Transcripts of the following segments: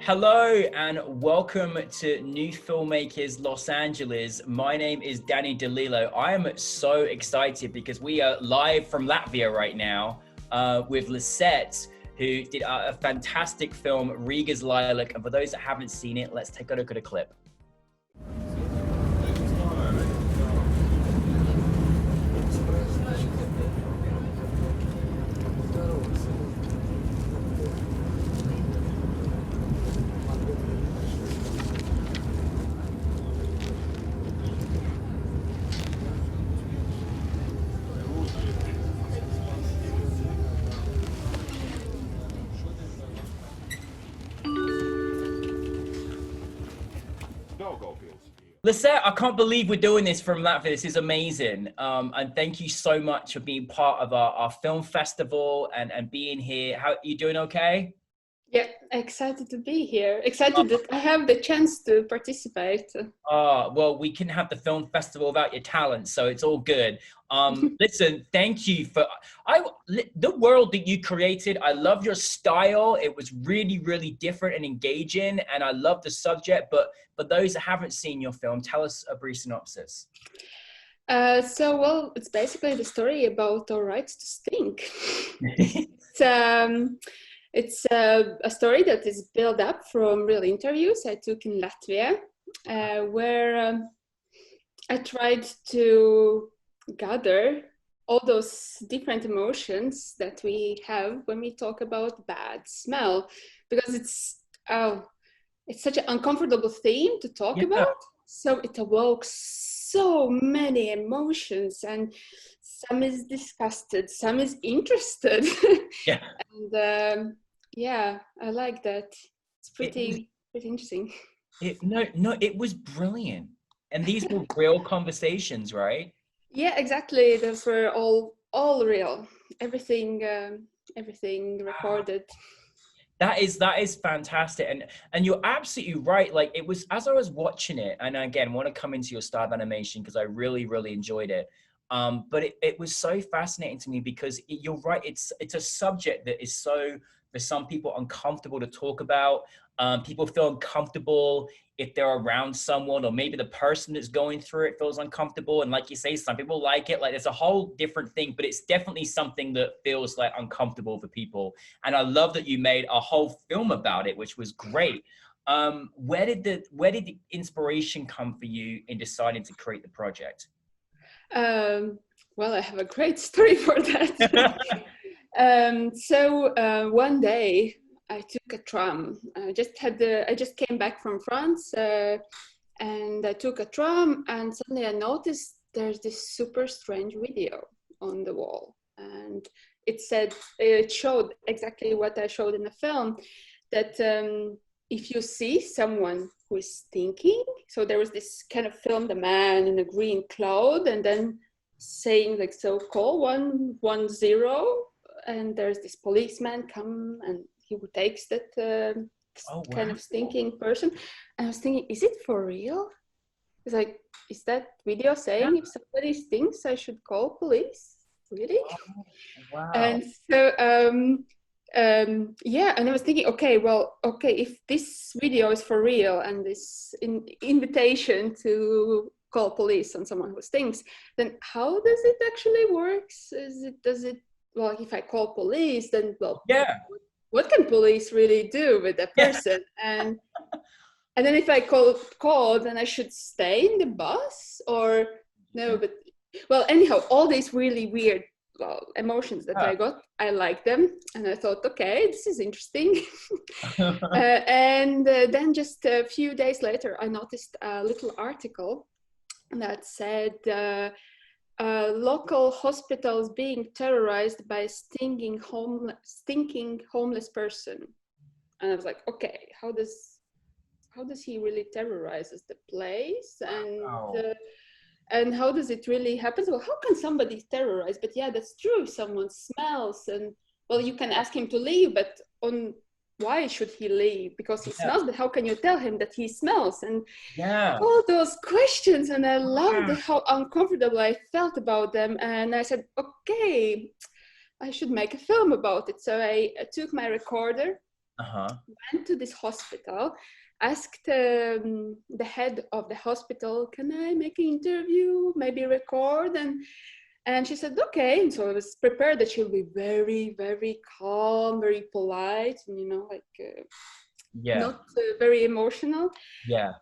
Hello and welcome to NewFilmmakers Los Angeles. My name is Danny De Lillo. I am so excited because we are live from Latvia right now with Lizete, who did a fantastic film, Riga's Lilac. And for those that haven't seen it, let's take a look at a clip. Lizete, I can't believe we're doing this from Latvia. This is amazing. And thank you so much for being part of our film festival and being here. How are you doing? Okay? Yeah, excited to be here. Excited that I have the chance to participate. Well, we can have the film festival without your talent, so it's all good. Listen, thank you for the world that you created. I love your style. It was really, really different and engaging, and I love the subject. But for those that haven't seen your film, tell us a brief synopsis. Well, it's basically the story about our rights to stink. It's a story that is built up from real interviews I took in Latvia, where I tried to gather all those different emotions that we have when we talk about bad smell, because it's such an uncomfortable theme to talk about. So it evokes so many emotions, and some is disgusted, some is interested. Yeah. And yeah, I like that. It's pretty interesting. It was brilliant. And these were real conversations, right? Yeah, exactly. Those were all real. Everything recorded. That is fantastic. And you're absolutely right. Like, it was, as I was watching it, and again, want to come into your style of animation because I really, really enjoyed it. But it was so fascinating to me because you're right. It's a subject that is so, for some people, uncomfortable to talk about. People feel uncomfortable if they're around someone, or maybe the person that's going through it feels uncomfortable. And like you say, some people like it. Like, it's a whole different thing, but it's definitely something that feels like uncomfortable for people. And I love that you made a whole film about it, which was great. Where did the inspiration come for you in deciding to create the project? Well, I have a great story for that. One day I took a tram. I just came back from France, and I took a tram, and suddenly I noticed there's this super strange video on the wall, and it showed exactly what I showed in the film, that if you see someone who is thinking, so there was this kind of film, the man in a green cloud, and then saying like, so call 110, and there's this policeman come and he takes that kind of stinking person. And I was thinking, is it for real? It's like, is that video saying if somebody stinks, I should call police? Really? Oh, wow. And so yeah, and I was thinking, okay, if this video is for real and this invitation to call police on someone who stinks, then how does it actually work? Well, if I call police, then what can police really do with a person? And then if I call, then I should stay in the bus or no? But well, anyhow, all these really weird emotions that I got, I like them, and I thought, okay, this is interesting. And then just a few days later, I noticed a little article that said local hospitals being terrorized by stinking homeless person. And I was like, okay, how does he really terrorizes the place? And how does it really happen? Well, how can somebody terrorize? But yeah, that's true. Someone smells, and well, you can ask him to leave, but why should he leave? Because he smells, but how can you tell him that he smells? And all those questions, and I loved how uncomfortable I felt about them. And I said, okay, I should make a film about it. So I took my recorder Uh-huh. Went to this hospital, asked the head of the hospital, can I make an interview, maybe record? And she said, okay. And so I was prepared that she'll be very, very calm, very polite, and, you know, like Yeah. not very emotional. Yeah.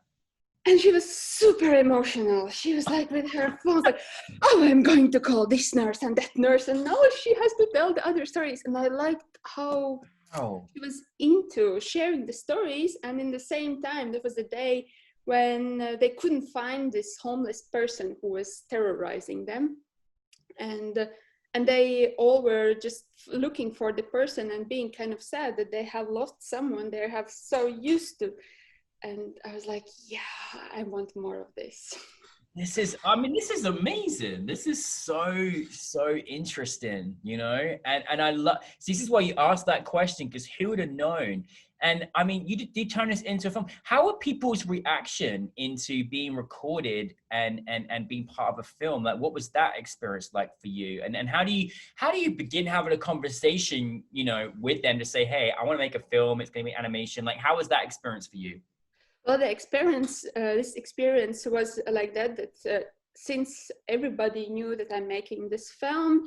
And she was super emotional. She was like with her phone, like, oh, I'm going to call this nurse and that nurse. And now she has to tell the other stories. And I liked how Oh. she was into sharing the stories. And in the same time, there was a day when they couldn't find this homeless person who was terrorizing them. And they all were just looking for the person and being kind of sad that they have lost someone they have so used to. And I was like, yeah, I want more of this. This is, I mean, this is amazing. This is so interesting, you know? And I love, this is why you asked that question, because who would have known? And I mean, you did turn this into a film. How are people's reaction into being recorded and being part of a film? Like, what was that experience like for you? And how do you begin having a conversation, you know, with them to say, hey, I want to make a film. It's going to be animation. Like, how was that experience for you? Well, this experience was like that since everybody knew that I'm making this film,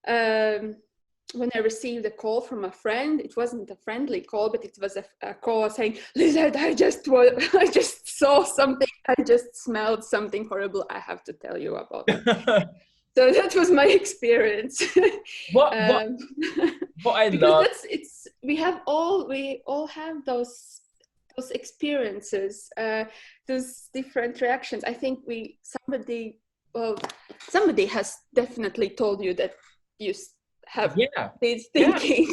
when I received a call from a friend, it wasn't a friendly call, but it was a call saying, Lizette, I just saw something, I just smelled something horrible, I have to tell you about it. So that was my experience. What I Because love, we all have those experiences, those different reactions. I think somebody has definitely told you that you have yeah, this yeah. thinking.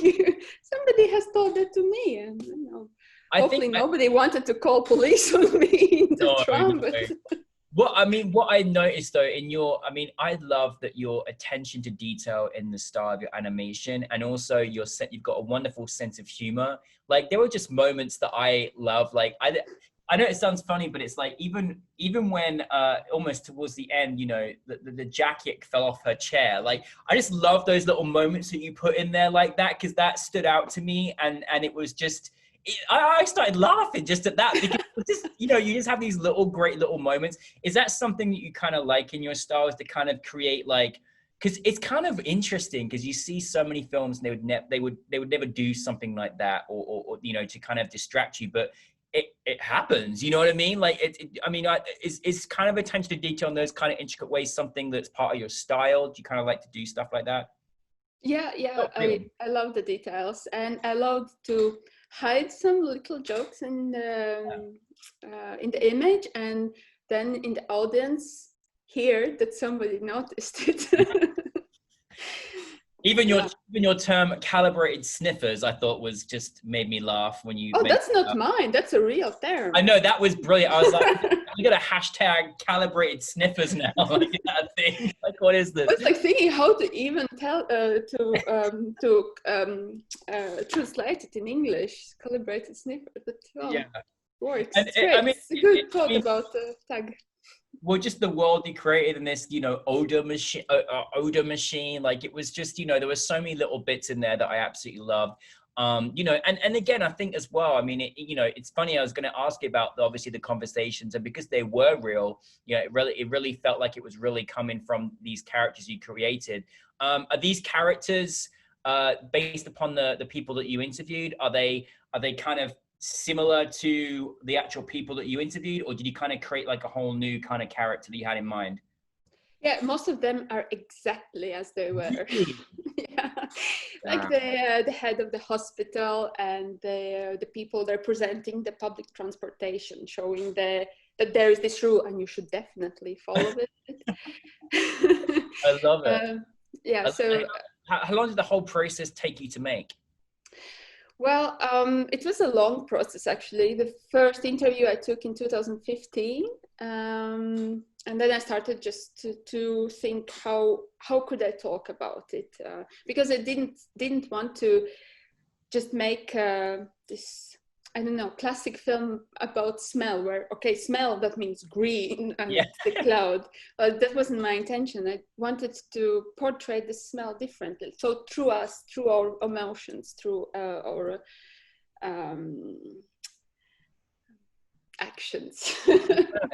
Somebody has told that to me, and you know, I hopefully think nobody wanted to call police on me in the no, tram. no. But What I noticed though I love that your attention to detail in the style of your animation, and also you've got a wonderful sense of humor. Like there were just moments that I love. Like I know it sounds funny, but it's like even when almost towards the end, you know, the jacket fell off her chair. Like I just love those little moments that you put in there like that, because that stood out to me, and it was just. I started laughing just at that, because just, you know, you just have these great little moments. Is that something that you kind of like in your styles, to kind of create like, because it's kind of interesting, because you see so many films and they would never do something like that, or you know, to kind of distract you, but it happens, you know what I mean? Like I mean, is kind of attention to detail in those kind of intricate ways something that's part of your style? Do you kind of like to do stuff like that? yeah, Oh, really? I love the details, and I love to hide some little jokes in the image, and then in the audience hear that somebody noticed it. Even Yeah. your term calibrated sniffers, I thought was just made me laugh when you Oh, mentioned that's not that. mine. That's a real I term. know that was brilliant. I was like, we got a hashtag calibrated sniffers now. Like, is that a thing? Like, what is I this? was like thinking how to even translate it in English. Calibrated sniffer, but Yeah, works. and It's great. I mean, It's a good I thought mean, about the tag. well, just the world he created in this, you know, odor machine. Like it was just, you know, there were so many little bits in there that I absolutely loved. You know, and again, I think as well, I mean, you know, it's funny. I was going to ask you about obviously the conversations, and because they were real, you know, it really felt like it was really coming from these characters you created. Are these characters based upon the people that you interviewed? Are they kind of similar to the actual people that you interviewed, or did you kind of create like a whole new kind of character that you had in mind? Yeah, most of them are exactly as they were. Really? Yeah, like Wow. the head of the hospital and the people representing the public transportation, showing that there is this rule and you should definitely follow it. I love it. um, yeah, I love it. so How long did the whole process take you to make? well, it was a long process actually. The first interview I took in 2015, and then I started just to think how could I talk about it, because I didn't want to just make this, I don't know, classic film about smell, where okay, smell, that means green and Yeah. it's the cloud. That wasn't my intention. I wanted to portray the smell differently, so through us, through our emotions, through our actions.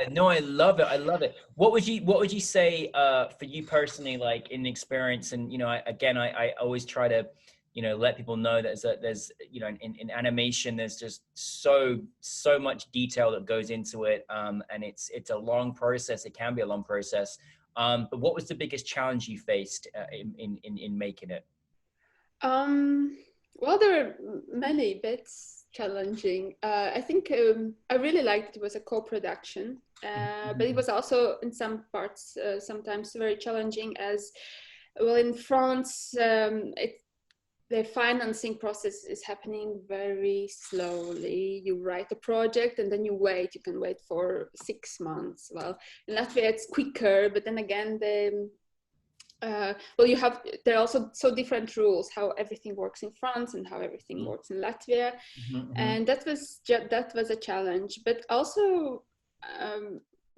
No, I love it. I love it. What would you say for you personally, like in experience? And I always try to let people know that there's in animation there's just so much detail that goes into it, and it's a long process. It can be a long process. But what was the biggest challenge you faced in making it? Well, there are many bits challenging. I think I really liked it was a co-production, but it was also in some parts sometimes very challenging as well. In France, the financing process is happening very slowly. You write a project and then you wait. You can wait for 6 months. Well, in Latvia it's quicker, but then again there are also so different rules how everything works in France and how everything works in Latvia, and that was a challenge. But also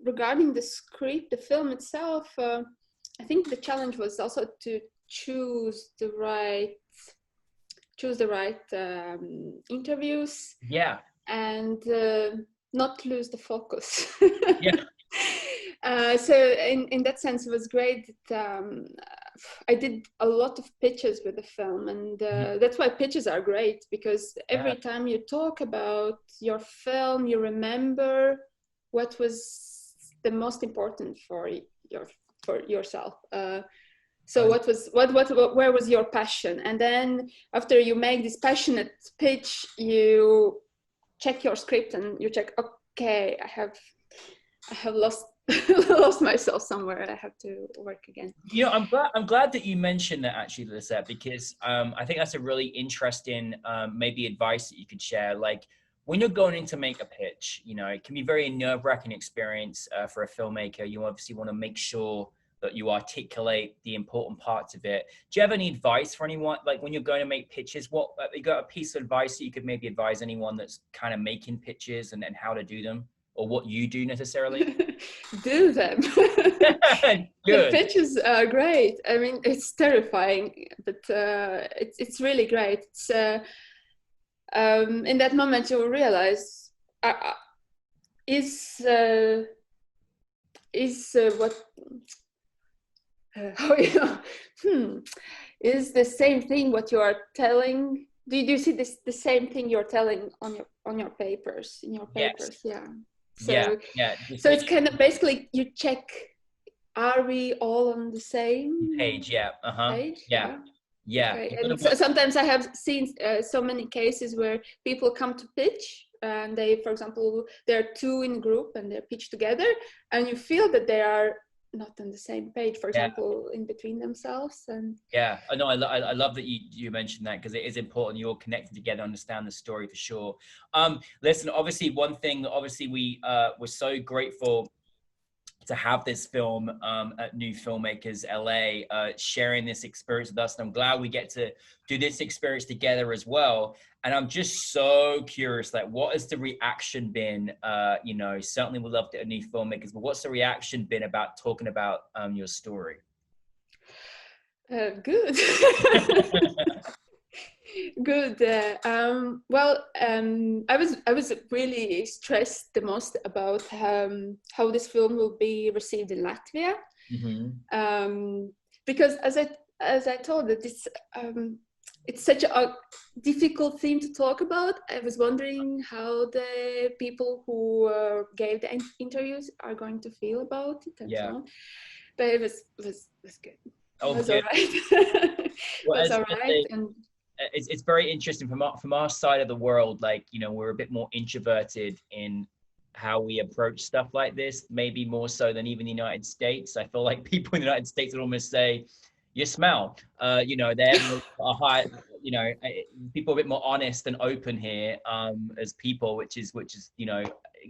regarding the script, the film itself, I think the challenge was also to choose the right interviews. Yeah. And not lose the focus. Yeah. So in that sense, it was great that I did a lot of pitches with the film, and that's why pitches are great, because every time you talk about your film, you remember what was the most important for yourself. So where was your passion? And then after you make this passionate pitch, you check your script and you check, okay, I have lost lost myself somewhere. I have to work again. I'm glad that you mentioned that, actually, Lizete, because I think that's a really interesting maybe advice that you could share. Like, when you're going in to make a pitch, it can be very nerve-wracking experience for a filmmaker. You obviously want to make sure that you articulate the important parts of it. Do you have any advice for anyone, like when you're going to make pitches? What you got a piece of advice that you could maybe advise anyone that's kind of making pitches and how to do them, or what you do necessarily? Do them. The pitches are great. I mean, it's terrifying, but it's really great. It's in that moment you realize is what is the same thing what you are telling. Do you see the same thing you're telling on your papers, in your papers? Yes. So So it's kind of basically you check, are we all on the same page? Page? Yeah. Okay. And sometimes I have seen so many cases where people come to pitch, and they, for example, there are two in a group and they're pitched together, and you feel that they are not on the same page, for example, in between themselves. And I know, I love that you mentioned that, because it is important you're connected together, understand the story for sure. Listen, obviously one thing, obviously we were so grateful to have this film at NewFilmmakers LA, sharing this experience with us. And I'm glad we get to do this experience together as well. And I'm just so curious, like, what has the reaction been? Certainly we loved it at NewFilmmakers, but what's the reaction been about talking about your story? Good. Good. I was really stressed the most about how this film will be received in Latvia, because as I told it, it's such a difficult theme to talk about. I was wondering how the people who gave the interviews are going to feel about it and so on. But it was good. It was all right. Well, it's all right. And it's very interesting from our side of the world. Like, we're a bit more introverted in how we approach stuff like this, maybe more so than even the United States. I feel like people in the United States would almost say, you smell, they're a high, people are a bit more honest and open here as people, which is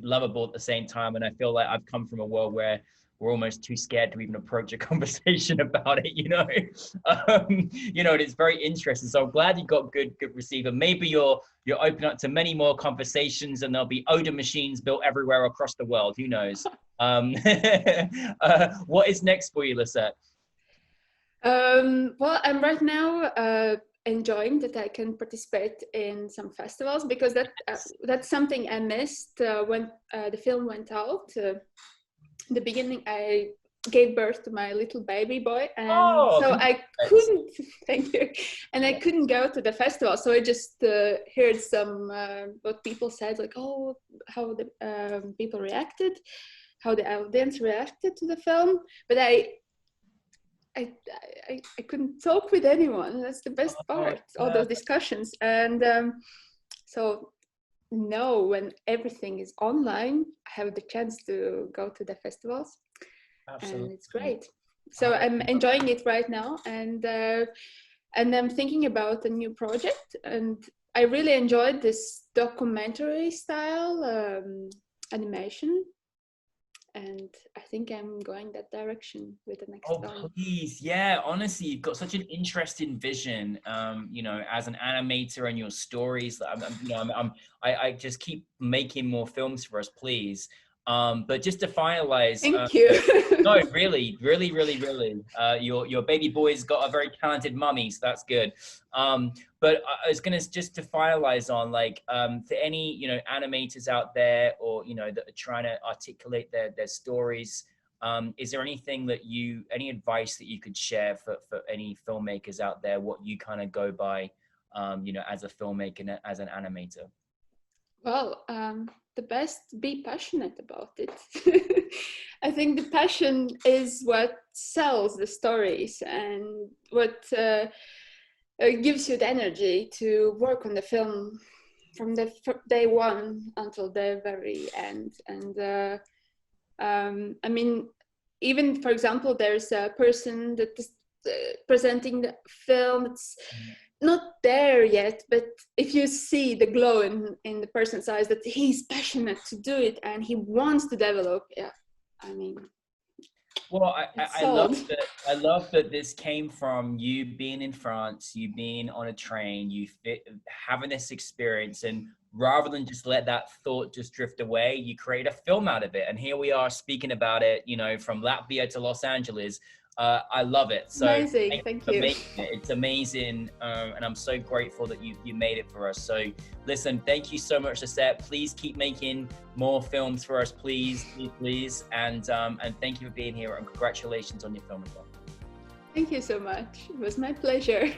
lovable at the same time. And I feel like I've come from a world where we're almost too scared to even approach a conversation about it, and it's very interesting. So I'm glad you got good receiver. Maybe you're open up to many more conversations, and there'll be odor machines built everywhere across the world. Who knows? What is next for you, Lizete? Well, I'm right now enjoying that I can participate in some festivals, because that's something I missed when the film went out. In the beginning, I gave birth to my little baby boy, and so I couldn't. Thank you. And I couldn't go to the festival, so I just heard some what people said, like, oh, how the people reacted, how the audience reacted to the film, but I couldn't talk with anyone. That's the best part, all those discussions. And so now when everything is online, I have the chance to go to the festivals. Absolutely. And it's great. So I'm enjoying it right now, and I'm thinking about a new project, and I really enjoyed this documentary style animation. And I think I'm going that direction with the next film. Oh, please. Yeah, honestly, you've got such an interesting vision, you know, as an animator, and your stories. I just keep making more films for us, please. But just to finalize, thank you. No, really, your baby boy's got a very talented mummy, so that's good. But I was gonna just to finalize on, like, for any, you know, animators out there, or, you know, that are trying to articulate their stories, is there anything that any advice that you could share for any filmmakers out there, what you kind of go by, you know, as a filmmaker and as an animator? Well, the best, be passionate about it. I think the passion is what sells the stories, and what gives you the energy to work on the film from the day one until the very end. And I mean, even, for example, there's a person that is presenting the film. It's not there yet, but if you see the glow in the person's eyes, that he's passionate to do it and he wants to develop, yeah, I mean, well, I love that this came from you being in France, you being on a train, having this experience, and rather than just let that thought just drift away, you create a film out of it. And here we are speaking about it, you know, from Latvia to Los Angeles. I love it. So amazing. Thank you. It's amazing, and I'm so grateful that you made it for us. So listen, thank you so much, Lizete. Please keep making more films for us, please. And thank you for being here, and congratulations on your film as well. Thank you so much. It was my pleasure.